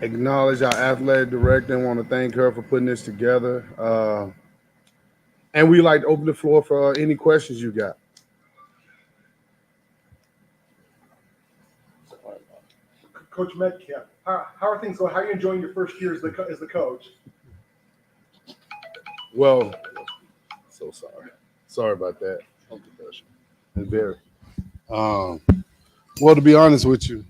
acknowledge our athletic director and want to thank her for putting this together. And we like to open the floor for any questions you got. Coach Metcalf, how are things going? How are you enjoying your first year as the coach? Well, so sorry. Sorry about that. And very. Well, to be honest with you,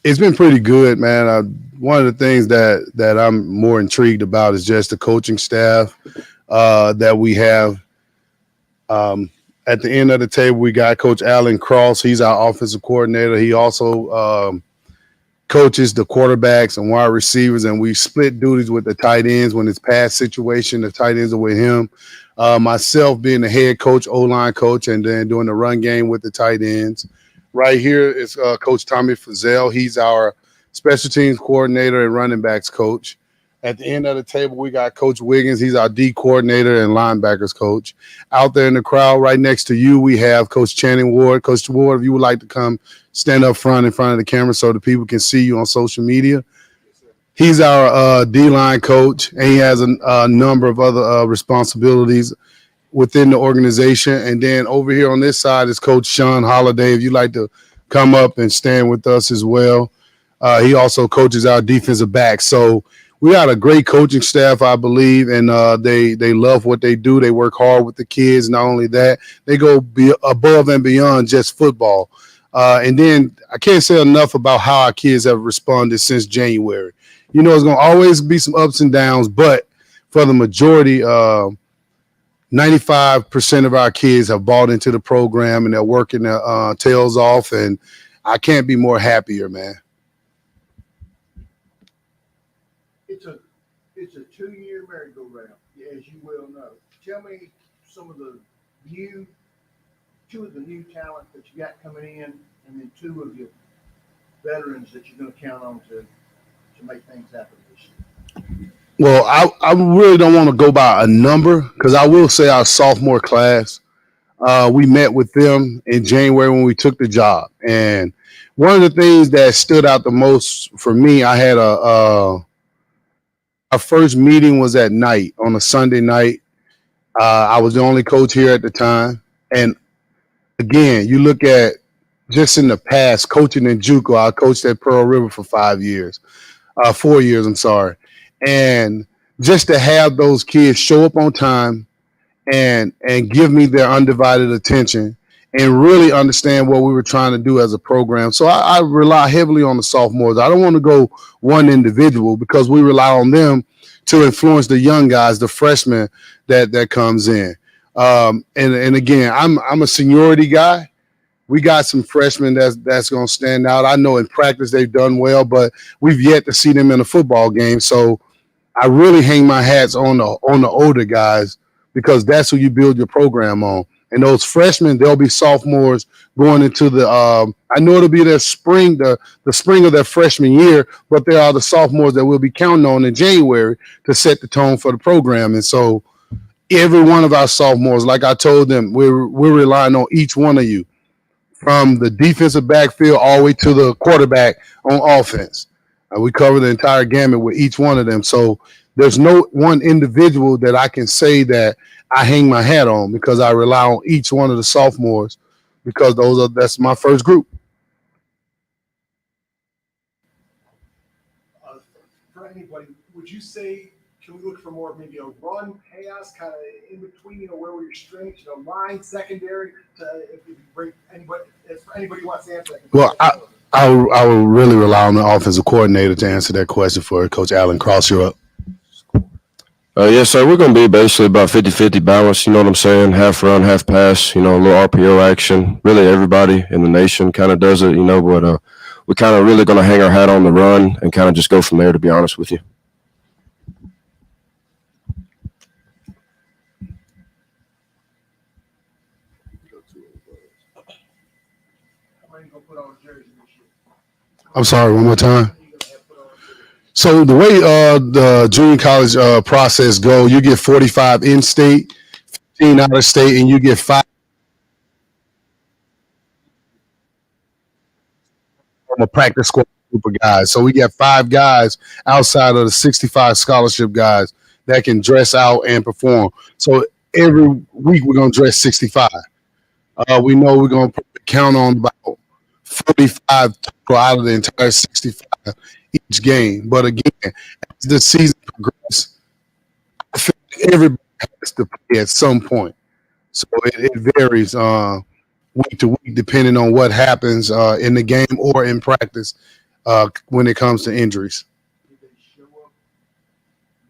it's been pretty good, man. One of the things that I'm more intrigued about is just the coaching staff that we have. At the end of the table, we got Coach Alan Cross. He's our offensive coordinator. He also coaches the quarterbacks and wide receivers, and we split duties with the tight ends. When it's pass situation, the tight ends are with him. Myself being the head coach, O-line coach, and then doing the run game with the tight ends. Right here is Coach Tommy Fazell. He's our special teams coordinator and running backs coach. At the end of the table, we got Coach Wiggins. He's our D coordinator and linebackers coach. Out there in the crowd right next to you, we have Coach Channing Ward. Coach Ward, if you would like to come stand up front in front of the camera so the people can see you on social media. He's our D-line coach, and he has a number of other responsibilities within the organization. And then over here on this side is Coach Sean Holiday. If you'd like to come up and stand with us as well. He also coaches our defensive backs. So we got a great coaching staff, I believe, and they love what they do. They work hard with the kids. Not only that, they go above and beyond just football. And then I can't say enough about how our kids have responded since January. You know, it's going to always be some ups and downs, but for the majority, 95% of our kids have bought into the program and they're working their tails off, and I can't be more happier, man. It's a 2-year merry-go-round, as you well know. Tell me some of the two of the new talent that you got coming in, and then two of your veterans that you're going to count on to make things happen this year. Well, I really don't want to go by a number because I will say our sophomore class, we met with them in January when we took the job. And one of the things that stood out the most for me, I had our first meeting was at night on a Sunday night. I was the only coach here at the time. And again, you look at just in the past, coaching in JUCO, I coached at Pearl River for 4 years, I'm sorry. And just to have those kids show up on time and give me their undivided attention and really understand what we were trying to do as a program. So I rely heavily on the sophomores. I don't want to go one individual because we rely on them to influence the young guys, the freshmen that comes in. And again, I'm a seniority guy. We got some freshmen that's going to stand out. I know in practice they've done well, but we've yet to see them in a football game. So I really hang my hats on the older guys because that's who you build your program on. And those freshmen, they'll be sophomores going into the I know it'll be their spring, the spring of their freshman year, but they are the sophomores that we'll be counting on in January to set the tone for the program. And so every one of our sophomores, like I told them, we're relying on each one of you, from the defensive backfield all the way to the quarterback on offense. We cover the entire gamut with each one of them. So there's no one individual that I can say that I hang my hat on because I rely on each one of the sophomores because that's my first group. For anybody, would you say, can we look for more of maybe a run pass kind of in between, where were your strengths, line, secondary, if you bring anybody, if anybody wants to answer that? Well, I will really rely on the offensive coordinator to answer that question for Coach Alan Cross. You're up. Yes, sir. We're going to be basically about 50-50 balance. You know what I'm saying? Half run, half pass, a little RPO action. Really everybody in the nation kind of does it, but we're kind of really going to hang our hat on the run and kind of just go from there, to be honest with you. I'm sorry, one more time. So the way the junior college process go, you get 45 in-state, 15 out-of-state, and you get 5 from a practice squad group of guys. So we got 5 guys outside of the 65 scholarship guys that can dress out and perform. So every week we're gonna dress 65. We know we're gonna count on about 45 total out of the entire 65 each game. But again, as the season progresses, I feel like everybody has to play at some point. So it varies week to week depending on what happens in the game or in practice when it comes to injuries. Did they show up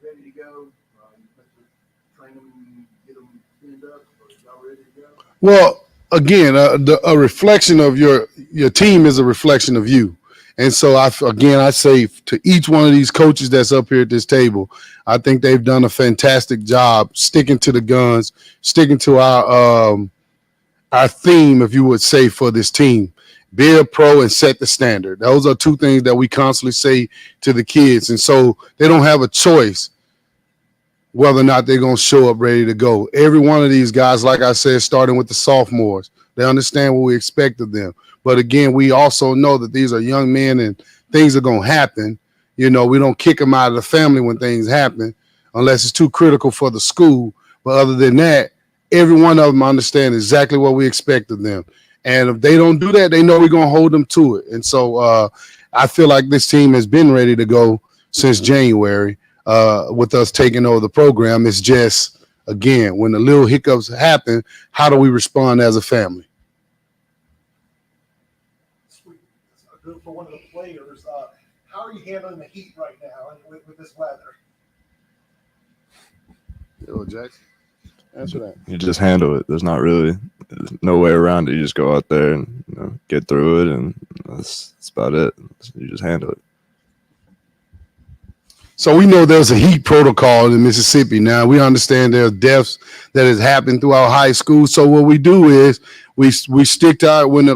ready to go? You have to train them, get them cleaned up, or y'all ready to go? Well, again, a reflection of your team is a reflection of you. And so, I say to each one of these coaches that's up here at this table, I think they've done a fantastic job sticking to the guns, sticking to our theme, if you would say, for this team. Be a pro and set the standard. Those are 2 things that we constantly say to the kids. And so they don't have a choice whether or not they're going to show up ready to go. Every one of these guys, like I said, starting with the sophomores, they understand what we expect of them. But again, we also know that these are young men and things are going to happen. You know, we don't kick them out of the family when things happen unless it's too critical for the school. But other than that, every one of them understand exactly what we expect of them. And if they don't do that, they know we're going to hold them to it. And so I feel like this team has been ready to go since January with us taking over the program. It's just, again, when the little hiccups happen, how do we respond as a family? Good for one of the players. How are you handling the heat right now with this weather? Yo, Jackson, answer that. You just handle it. There's no way around it. You just go out there and get through it, and that's about it. You just handle it. So we know there's a heat protocol in Mississippi now. We understand there's deaths that has happened throughout high school. So what we do is we stick to our, when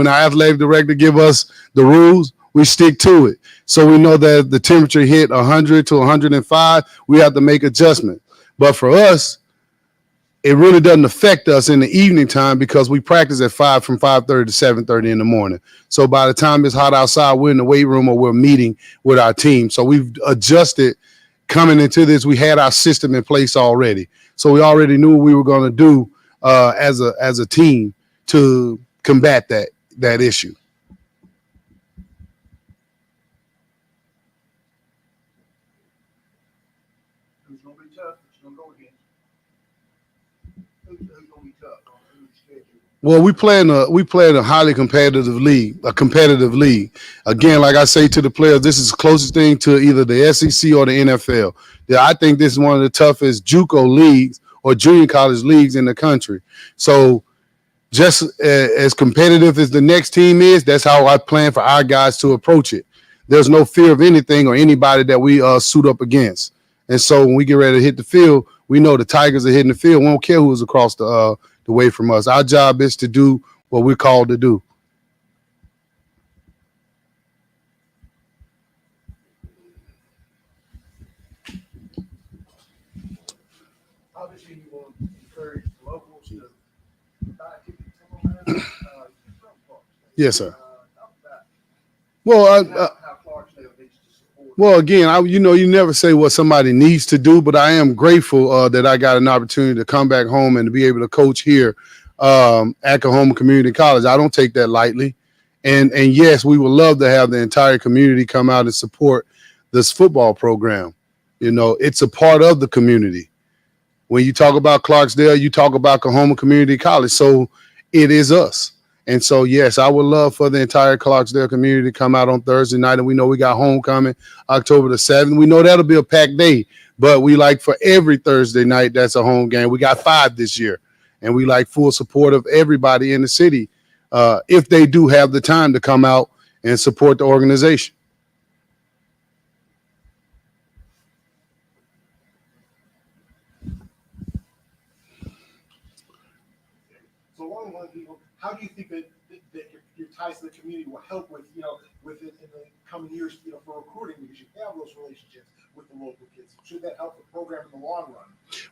our athletic director give us the rules, we stick to it. So we know that if the temperature hit 100 to 105, we have to make adjustments. But for us, it really doesn't affect us in the evening time because we practice at 5 from 5:30 to 7:30 in the morning. So by the time it's hot outside, we're in the weight room or we're meeting with our team. So we've adjusted coming into this. We had our system in place already. So we already knew what we were going to do as a team to combat that issue. Who's going to be tough? Who's going to go against? Who's going to be tough on who's schedule? Well, we play in a highly competitive league, Again, like I say to the players, this is the closest thing to either the SEC or the NFL. Yeah, I think this is one of the toughest JUCO leagues or junior college leagues in the country. So just as competitive as the next team is, that's how I plan for our guys to approach it. There's no fear of anything or anybody that we suit up against. And so when we get ready to hit the field, we know the Tigers are hitting the field. We don't care who's across the way from us. Our job is to do what we're called to do. Obviously, you want to encourage the locals to buy tickets from them. Yes, sir. Talk about Well, how Clarksdale needs to support. Well, again, you never say what somebody needs to do, but I am grateful that I got an opportunity to come back home and to be able to coach here at Oklahoma Community College. I don't take that lightly. And yes, we would love to have the entire community come out and support this football program. You know, it's a part of the community. When you talk about Clarksdale, you talk about Oklahoma Community College. So it is us. And so, yes, I would love for the entire Clarksdale community to come out on Thursday night. And we know we got homecoming October the 7th. We know that'll be a packed day, but we like for every Thursday night, that's a home game. We got 5 this year, and we like full support of everybody in the city if they do have the time to come out and support the organization. So along those lines, how do you think that your ties to the community will help with with it in the coming years, for recruiting, because you have those relationships with the local kids? Should that help the program in the long run?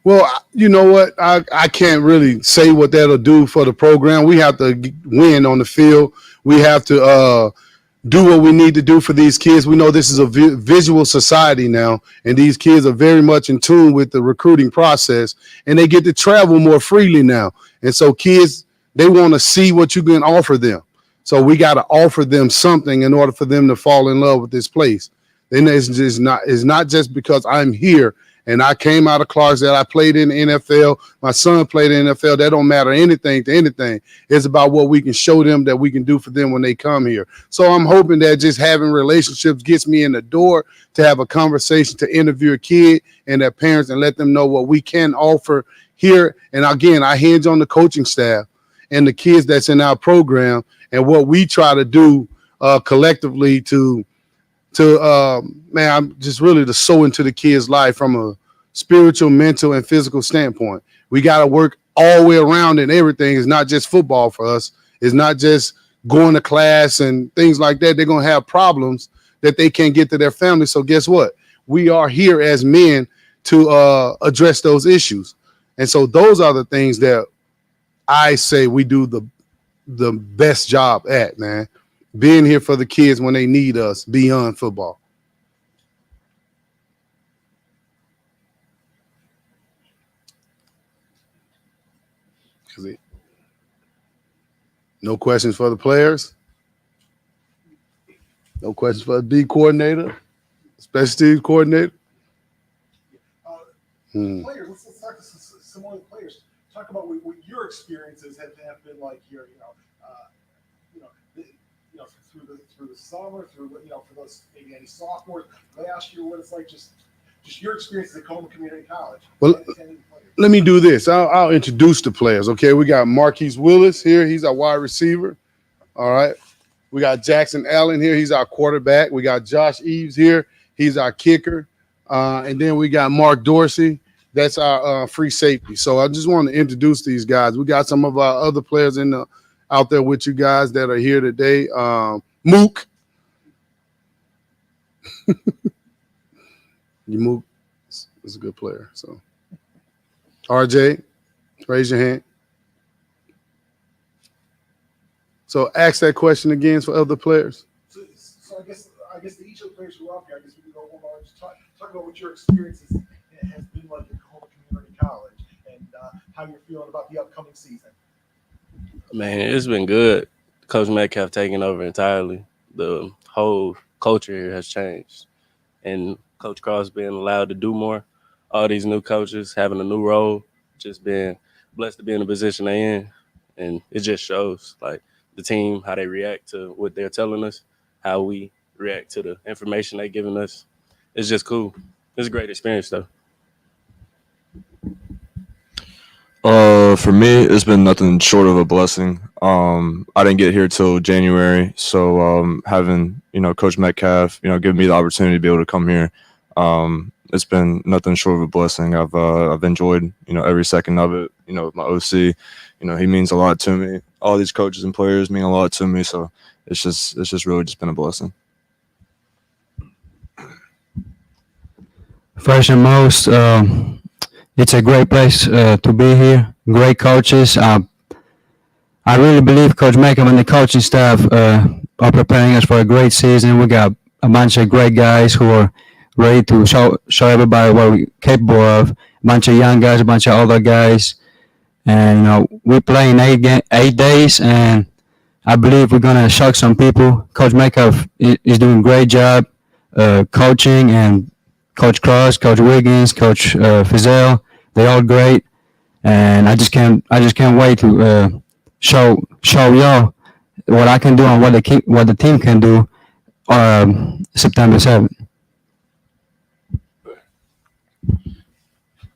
Well, you know what? I can't really say what that'll do for the program. We have to win on the field. We have to do what we need to do for these kids. We know this is a visual society now, and these kids are very much in tune with the recruiting process, and they get to travel more freely now. And so kids, they want to see what you can offer them. So we got to offer them something in order for them to fall in love with this place. Then it's not just because I'm here and I came out of Clarksdale. I played in the NFL. My son played in the NFL. That don't matter anything to anything. It's about what we can show them that we can do for them when they come here. So I'm hoping that just having relationships gets me in the door to have a conversation, to interview a kid and their parents and let them know what we can offer here. And again, I hinge on the coaching staff and the kids that's in our program and what we try to do collectively to man, I'm just really to sow into the kids' life from a spiritual, mental, and physical standpoint. We got to work all the way around and everything. It's not just football for us. It's not just going to class and things like that. They're going to have problems that they can't get to their family. So guess what? We are here as men to address those issues. And so those are the things that I say we do the best job at, man. Being here for the kids when they need us beyond football. No questions for the players? No questions for the D coordinator? Special teams coordinator? Players, let's talk to some other players. Talk about what your experiences have been like here, through the summer, through for those maybe any sophomores last year, what it's like, just your experiences at Coleman Community College. Well, let me do this. I'll introduce the players. Okay, we got Marquise Willis here. He's our wide receiver. All right. We got Jackson Allen here. He's our quarterback. We got Josh Eves here. He's our kicker. And then we got Mark Dorsey. That's our free safety. So I just want to introduce these guys. We got some of our other players out there with you guys that are here today. Mook. Mook is a good player. So RJ, raise your hand. So ask that question again for other players. So I guess to each of the players who are up here, I guess we can go one more and just talk about what your experiences has been like at Coleman Community College and how you're feeling about the upcoming season. Man, it's been good. Coach Metcalf taking over entirely. The whole culture here has changed. And Coach Cross being allowed to do more. All these new coaches having a new role, just being blessed to be in the position they're in. And it just shows, like, the team, how they react to what they're telling us, how we react to the information they're giving us. It's just cool. It's a great experience, though. For me, it's been nothing short of a blessing. I didn't get here till January, so having Coach Metcalf, give me the opportunity to be able to come here, it's been nothing short of a blessing. I've enjoyed every second of it. With my OC, he means a lot to me. All these coaches and players mean a lot to me. So it's just really just been a blessing. First and most, it's a great place to be here. Great coaches. I really believe Coach Metcalf and the coaching staff are preparing us for a great season. We got a bunch of great guys who are ready to show everybody what we're capable of. A bunch of young guys, a bunch of older guys. And, we play in 8 days, and I believe we're going to shock some people. Coach Metcalf is doing a great job coaching, and Coach Cross, Coach Wiggins, Coach Fizel, they're all great. And I just can't wait to show y'all what I can do and what the team can do September 7th.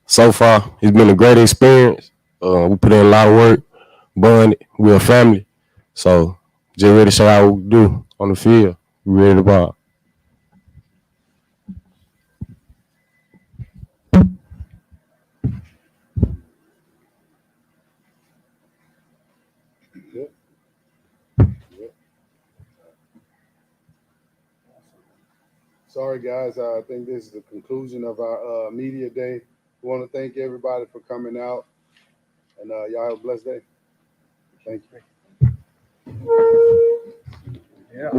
So far, it's been a great experience. We put in a lot of work, bonded. We're a family. So just ready to show how we do on the field. We're ready to ball. Sorry, guys. I think this is the conclusion of our media day. We want to thank everybody for coming out, and y'all have a blessed day. Thank you. Yeah.